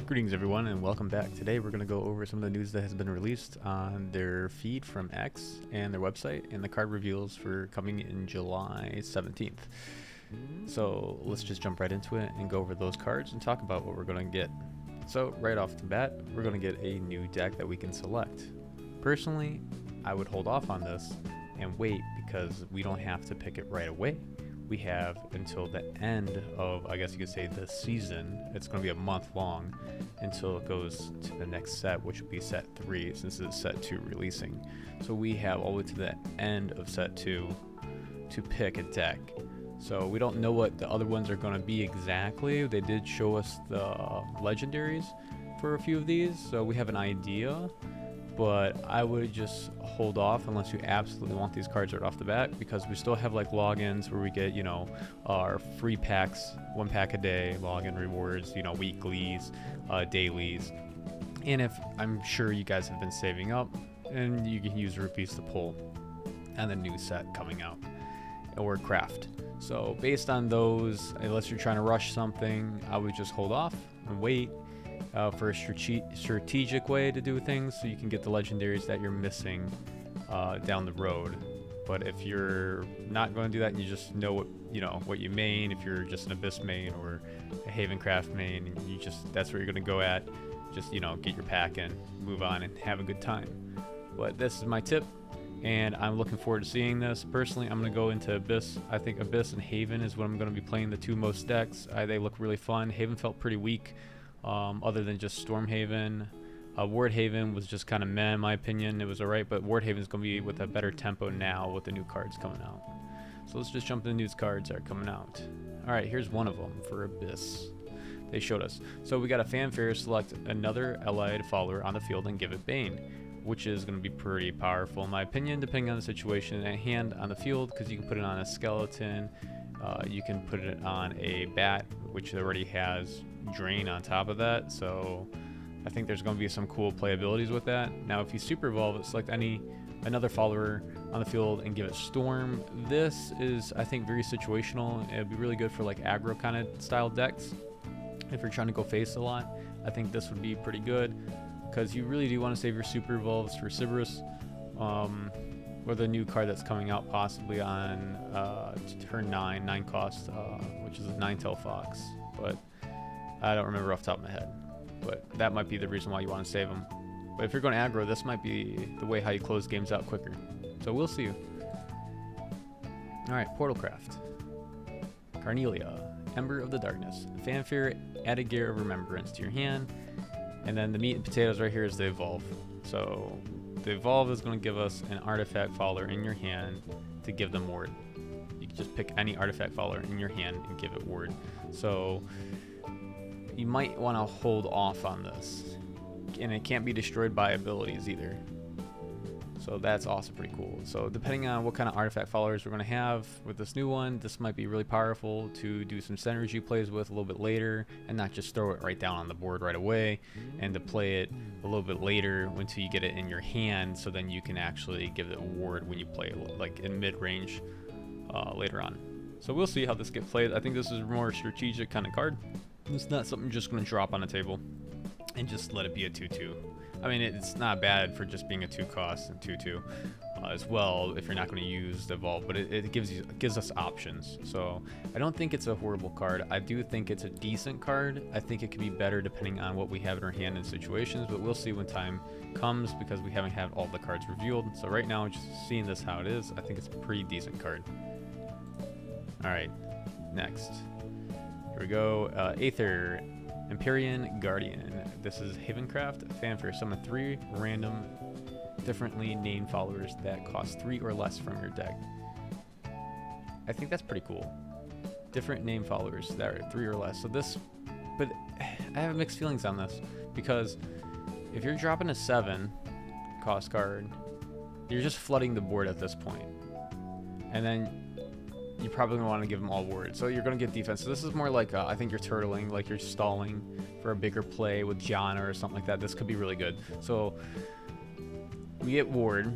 Greetings everyone and welcome back. Today we're going to go over some of the news that has been released on their feed from X and their website and the card reveals for coming in July 17th. So let's just jump right into it and go over those cards and talk about what we're going to get. So right off the bat, we're going to get a new deck that we can select. Personally, I would hold off on this and wait because we don't have to pick it right away. We have until the end of, I guess you could say, the season. It's going to be a month long until it goes to the next set, which will be set 3 since it's set 2 releasing. So we have all the way to the end of set 2 to pick a deck. So we don't know what the other ones are going to be exactly. They did show us the legendaries for a few of these, so we have an idea. But I would just hold off unless you absolutely want these cards right off the bat, because we still have like logins where we get, our free packs, 1 pack a day, login rewards, weeklies, dailies. And if I'm sure you guys have been saving up, and you can use rupees to pull and the new set coming out or craft. So based on those, unless you're trying to rush something, I would just hold off and wait. For a strategic way to do things, so you can get the legendaries that you're missing down the road. But if you're not going to do that and you just know what you main, if you're just an Abyss main or a Havencraft main, and that's where you're going to go at, just get your pack and move on and have a good time. But this is my tip, and I'm looking forward to seeing this. Personally, I'm going to go into Abyss. I think Abyss and Haven is what I'm going to be playing the two most decks. They look really fun. Haven felt pretty weak. Other than just Stormhaven. Wardhaven was just kind of meh in my opinion. It was alright, but Wardhaven's going to be with a better tempo now with the new cards coming out. So let's just jump into the news cards that are coming out. Alright, here's one of them for Abyss. They showed us. So we got a fanfare, select another allied follower on the field and give it Bane, which is going to be pretty powerful in my opinion, depending on the situation at hand on the field, because you can put it on a skeleton, you can put it on a bat, which already has drain on top of that, so I think there's going to be some cool playabilities with that. Now if you super evolve it, select another follower on the field and give it Storm. This is, I think, very situational. It'd be really good for like aggro kind of style decks. If you're trying to go face a lot, I think this would be pretty good, because you really do want to save your super evolves for Cerberus, or the new card that's coming out possibly on turn 9 cost, which is a 9-tail fox, but I don't remember off the top of my head. But that might be the reason why you want to save them. But if you're going aggro, this might be the way how you close games out quicker. So we'll see. Alright, Portalcraft. Carnelia, Ember of the Darkness. Fanfare, add a Gear of Remembrance to your hand. And then the meat and potatoes right here is the Evolve. So the Evolve is going to give us an artifact follower in your hand to give them ward. You can just pick any artifact follower in your hand and give it ward. So you might want to hold off on this, and it can't be destroyed by abilities either, so that's also pretty cool. So depending on what kind of artifact followers we're going to have with this new one, this might be really powerful to do some synergy plays with a little bit later, and not just throw it right down on the board right away, and to play it a little bit later until you get it in your hand, so then you can actually give it a ward when you play like in mid-range later on. So we'll see how this gets played. I think this is a more strategic kind of card. It's not something just going to drop on a table and just let it be a 2/2. I mean, it's not bad for just being a 2 cost and 2/2 as well if you're not going to use the Evolve, but it gives us options. So I don't think it's a horrible card. I do think it's a decent card. I think it could be better depending on what we have in our hand in situations, but we'll see when time comes, because we haven't had all the cards revealed. So right now, just seeing this how it is, I think it's a pretty decent card. Alright, next. Here we go. Aether, Empyrean Guardian. This is Havencraft. Fanfare, summon 3 random, differently named followers that cost 3 or less from your deck. I think that's pretty cool. Different name followers that are 3 or less. So this, but I have mixed feelings on this, because if you're dropping a 7 cost card, you're just flooding the board at this point. And then you probably want to give them all ward, so you're going to get defense. So this is more like I think you're turtling, like you're stalling for a bigger play with Jana or something like that. This could be really good. So we get ward,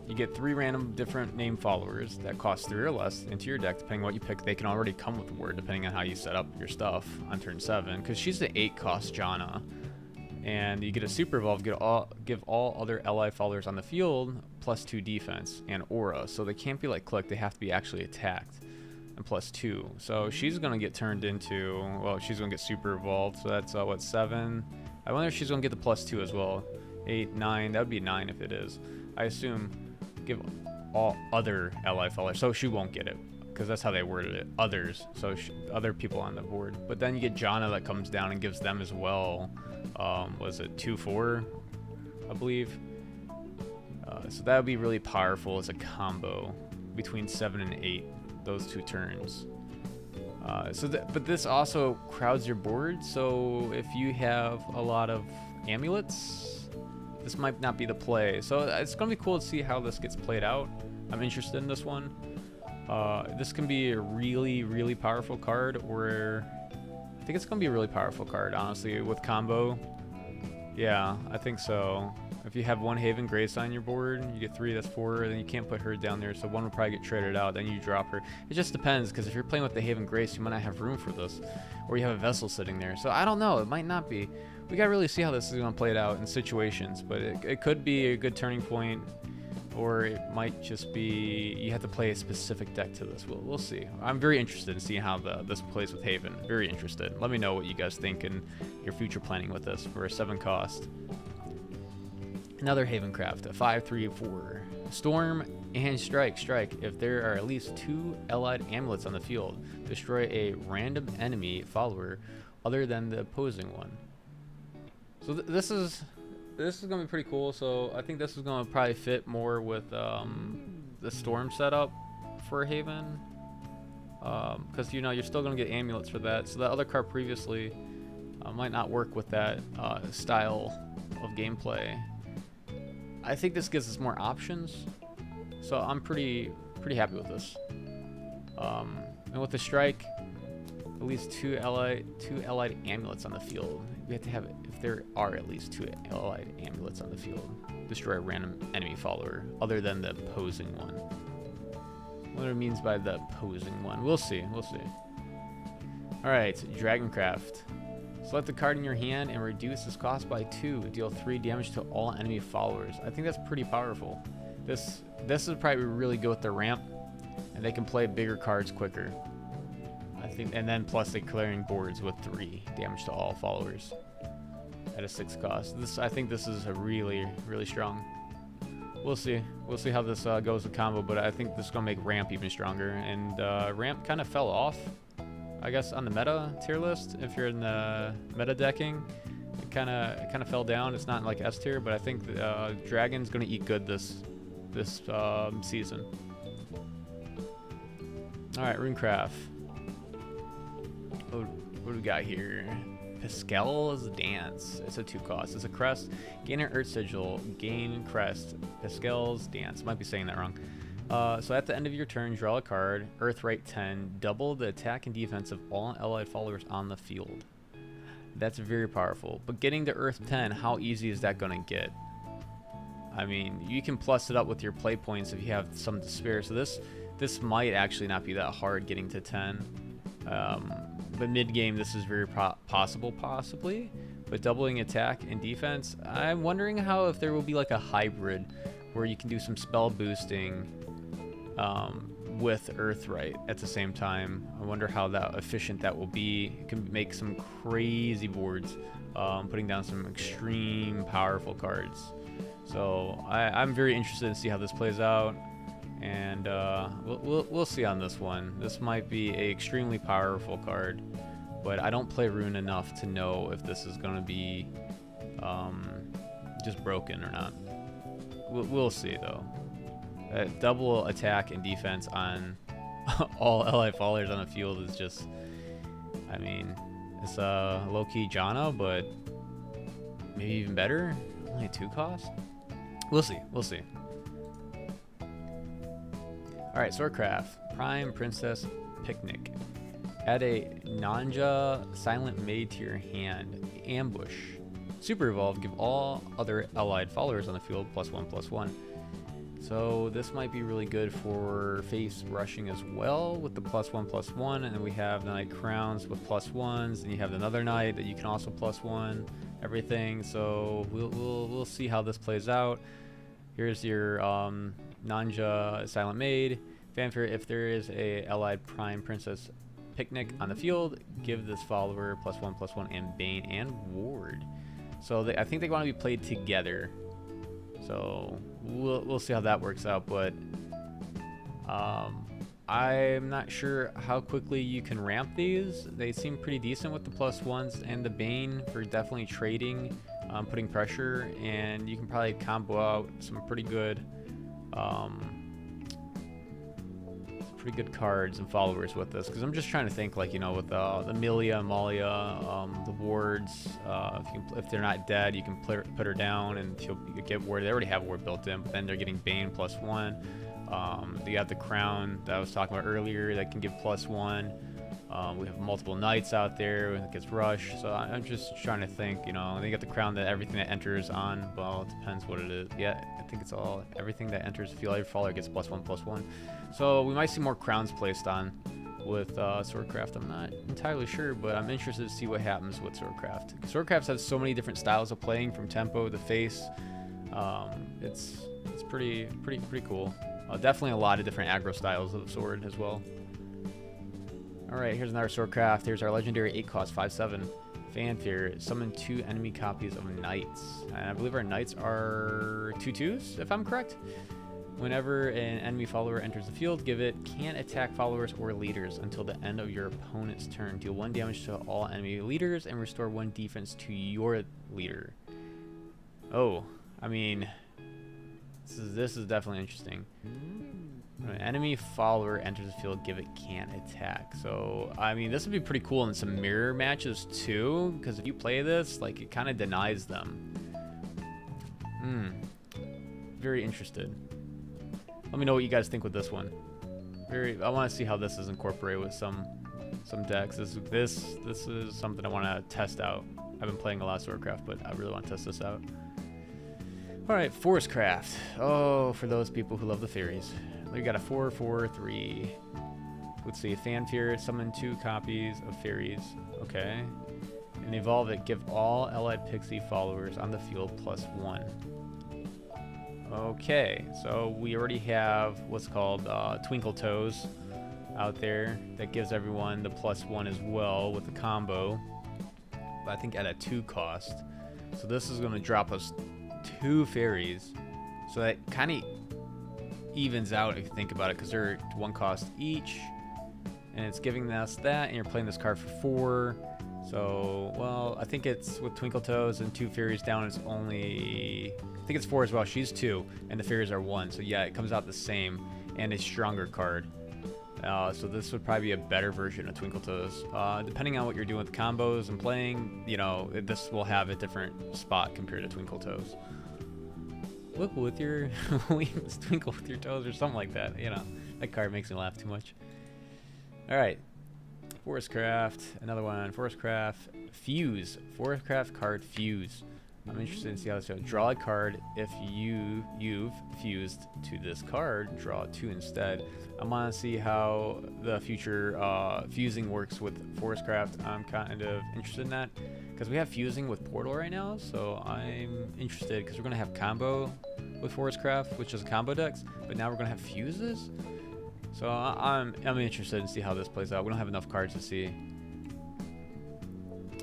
You get 3 random different name followers that cost 3 or less into your deck, depending on what you pick. They can already come with the word, depending on how you set up your stuff on turn 7. Because she's the 8 cost Janna. And you get a super evolve, give all other ally followers on the field +2 defense and aura. So they can't be like click, they have to be actually attacked. And +2. So she's going to get turned into, well, she's going to get super evolved. So that's what, 7? I wonder if she's going to get the +2 as well. 8, 9, that would be 9 if it is. I assume give all other ally followers. So she won't get it, because that's how they worded it. Others. So other people on the board. But then you get Janna that comes down and gives them as well. Was it 2/4, I believe. So that would be really powerful as a combo between 7 and 8, those 2 turns. But this also crowds your board. So if you have a lot of amulets, this might not be the play. So it's gonna be cool to see how this gets played out. I'm interested in this one. This can be a really, really powerful card, or I think it's gonna be a really powerful card, honestly, with combo. Yeah, I think so. If you have 1 Haven Grace on your board, you get 3, that's 4, and then you can't put her down there, so 1 will probably get traded out, then you drop her. It just depends, because if you're playing with the Haven Grace, you might not have room for this, or you have a vessel sitting there. So I don't know, it might not be. We gotta really see how this is gonna play it out in situations, but it could be a good turning point, or it might just be you have to play a specific deck to this. We'll see. I'm very interested in seeing how this plays with Haven. Very interested. Let me know what you guys think and your future planning with this for a 7 cost. Another Havencraft, a 5/3/4. Storm and strike. If there are at least 2 allied amulets on the field, destroy a random enemy follower other than the opposing one. So this is gonna be pretty cool. So I think this is gonna probably fit more with the Storm setup for Haven, because you're still gonna get amulets for that. So that other card previously might not work with that style of gameplay. I think this gives us more options, so I'm pretty happy with this. And with the strike, at least 2 allied amulets on the field. We have to have, if there are at least 2 allied amulets on the field, destroy a random enemy follower other than the opposing one. What it means by the opposing one, we'll see. All right, Dragoncraft. Select the card in your hand and reduce its cost by 2. Deal 3 damage to all enemy followers. I think that's pretty powerful. This is probably really good with the ramp, and they can play bigger cards quicker. I think, and then plus they clearing boards with 3 damage to all followers at a 6 cost. I think this is a really, really strong. We'll see how this goes with combo, but I think this is gonna make ramp even stronger. And ramp kind of fell off, I guess, on the meta tier list. If you're in the meta decking, it kind of fell down. It's not like S tier, but I think Dragon's gonna eat good this season. All right, Runecraft. What do we got here? Pascal's Dance. It's a 2 cost. It's a crest. Gain an Earth Sigil. Gain crest. Pascal's Dance. Might be saying that wrong. So at the end of your turn, draw a card. Earthright 10. Double the attack and defense of all allied followers on the field. That's very powerful. But getting to Earth 10, how easy is that going to get? I mean, you can plus it up with your play points if you have some to spare. So this might actually not be that hard getting to 10. But mid-game, this is very possible, possibly. But doubling attack and defense, I'm wondering if there will be like a hybrid where you can do some spell boosting with Earthright at the same time. I wonder how efficient that will be. It can make some crazy boards, putting down some extreme powerful cards. So I'm very interested to see how this plays out. And we'll see on this one. This might be an extremely powerful card, but I don't play Rune enough to know if this is going to be just broken or not. We'll see though. Double attack and defense on all ally followers on the field is just, I mean, it's a low-key Janna, but maybe even better. Only 2 cost. We'll see. All right, Swordcraft, Prime Princess Picnic. Add a Nanja Silent Maid to your hand. Ambush. Super Evolve, give all other allied followers on the field +1/+1. So this might be really good for face rushing as well with the +1/+1, and then we have the Knight Crowns with +1s, and you have another Knight that you can also +1 everything. So we'll see how this plays out. Here's your Nanja Silent Maid. Fanfare: if there is a allied Prime Princess Picnic on the field, give this follower +1/+1 and Bane and Ward. So I think they want to be played together. So we'll see how that works out, but I'm not sure how quickly you can ramp these. They seem pretty decent with the +1s and the Bane for definitely trading, putting pressure, and you can probably combo out some pretty good cards and followers with this, because I'm just trying to think, like, you know, with the Amelia, Amalia, the wards, if they're not dead, you can put her down and she'll get ward. They already have ward built in, but then they're getting Bane +1. You have the crown that I was talking about earlier that can give +1. We have multiple knights out there that gets rush. So I'm just trying to think, you know, they got the crown that everything that enters on. Well, it depends what it is. Yeah, I think it's all everything that enters the field. Every follower gets +1/+1. So we might see more crowns placed on with Swordcraft. I'm not entirely sure, but I'm interested to see what happens with Swordcraft. Swordcraft has so many different styles of playing, from tempo to face. It's pretty cool. Definitely a lot of different aggro styles of sword as well. Alright, here's another Swordcraft. Here's our legendary 8-cost 5/7 Fanfare. Summon 2 enemy copies of Knights. And I believe our Knights are 2/2s, if I'm correct. Whenever an enemy follower enters the field, give it can't attack followers or leaders until the end of your opponent's turn. Deal 1 damage to all enemy leaders and restore 1 defense to your leader. Oh, I mean, this is definitely interesting. When an enemy follower enters the field, give it can't attack. So, I mean, this would be pretty cool in some mirror matches too, because if you play this, like, it kind of denies them. Very interested. Let me know what you guys think with this one. I want to see how this is incorporated with some decks. This is something I want to test out. I've been playing a lot of Swordcraft, but I really want to test this out. All right, Forestcraft. Oh, for those people who love the fairies. We got a 4/4/3. Let's see, Fanfare. Summon 2 copies of fairies. Okay. And evolve it. Give all allied pixie followers on the field +1. Okay, so we already have what's called Twinkle Toes out there that gives everyone the +1 as well with the combo, but I think at a 2 cost. So this is going to drop us 2 fairies, so that kind of evens out if you think about it, because they're 1 cost each, and it's giving us that, and you're playing this card for 4. So, well, I think it's with Twinkle Toes and 2 fairies down, it's only, I think it's 4 as well. She's 2 and the fairies are 1, so yeah, it comes out the same and a stronger card. So this would probably be a better version of Twinkle Toes. Depending on what you're doing with combos and playing, you know, this will have a different spot compared to Twinkle Toes. Look with your wings, twinkle with your toes, or something like that. You know, that card makes me laugh too much. All right, Forestcraft, another one. Forestcraft, Fuse. Forestcraft card Fuse. I'm interested in see how this goes. Draw a card. If you've fused to this card, draw 2 instead. I want to see how the future fusing works with Forestcraft. I'm kind of interested in that, because we have fusing with Portal right now, so I'm interested, because we're going to have combo with Forestcraft, which is combo decks, but now we're going to have fuses. So I'm interested in see how this plays out. We don't have enough cards to see.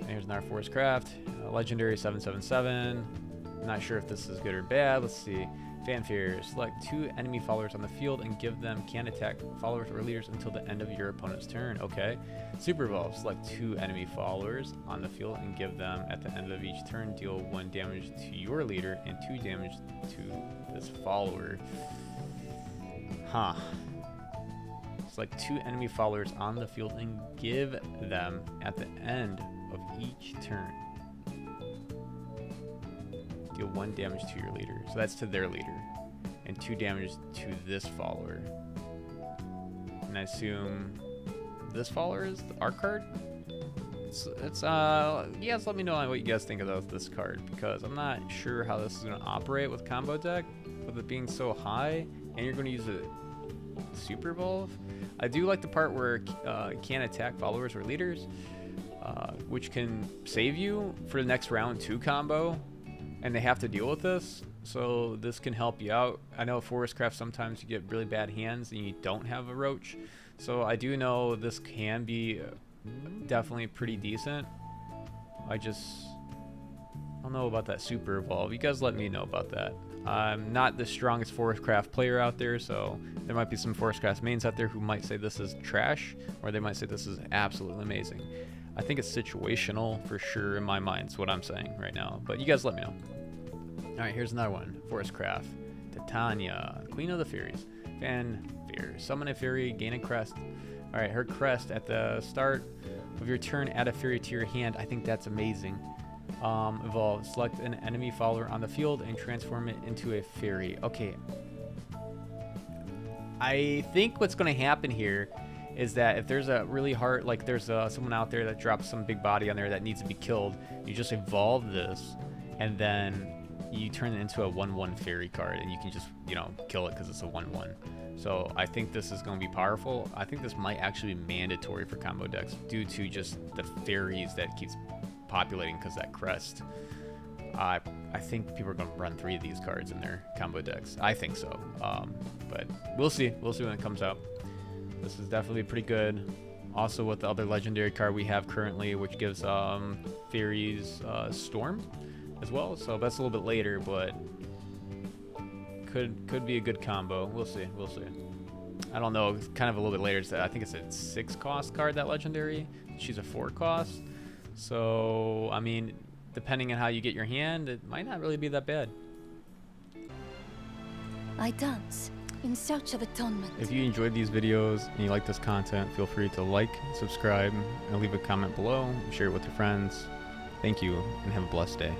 And here's another Forestcraft, legendary 7/7/7. I'm not sure if this is good or bad. Let's see. Fanfare. Select 2 enemy followers on the field and give them can't attack followers or leaders until the end of your opponent's turn. Okay. Super Evolve. Select 2 enemy followers on the field and give them at the end of each turn. Deal 1 damage to your leader and 2 damage to this follower. Huh. Select 2 enemy followers on the field and give them at the end of each turn. Deal 1 damage to your leader. So that's to their leader. And 2 damage to this follower. And I assume this follower is our card? you guys let me know what you guys think of this card, because I'm not sure how this is going to operate with combo deck, with it being so high, and you're going to use a super evolve. I do like the part where it can attack followers or leaders, which can save you for the next round 2 combo, and they have to deal with this, so this can help you out. I know Forestcraft sometimes you get really bad hands and you don't have a roach, so I do know this can be definitely pretty decent. I don't know about that super evolve. You guys let me know about that. I'm not the strongest Forestcraft player out there, so there might be some Forestcraft mains out there who might say this is trash, or they might say this is absolutely amazing. I think it's situational for sure in my mind, is what I'm saying right now, but you guys let me know. Alright, here's another one. Forestcraft. Titania, Queen of the Fairies. Fanfare. Summon a fairy, gain a crest. Alright, her crest at the start of your turn, add a fairy to your hand. I think that's amazing. Evolve. Select an enemy follower on the field and transform it into a fairy. Okay. I think what's going to happen here is that if there's a really hard, like there's someone out there that drops some big body on there that needs to be killed, you just evolve this, and then you turn it into a 1/1 fairy card, and you can just, you know, kill it because it's a 1/1. So I think this is going to be powerful. I think this might actually be mandatory for combo decks due to just the fairies that keeps populating because that crest. I think people are going to run 3 of these cards in their combo decks. I think so. But we'll see. We'll see when it comes out. This is definitely pretty good. Also with the other legendary card we have currently, which gives fairies Storm as well. So that's a little bit later, but could be a good combo. We'll see. We'll see. I don't know. It's kind of a little bit later. I think it's a 6 cost card, that legendary. She's a 4 cost. So I mean, depending on how you get your hand, it might not really be that bad. I dance in search of atonement. If you enjoyed these videos and you like this content, feel free to like, subscribe, and leave a comment below. Share it with your friends. Thank you, and have a blessed day.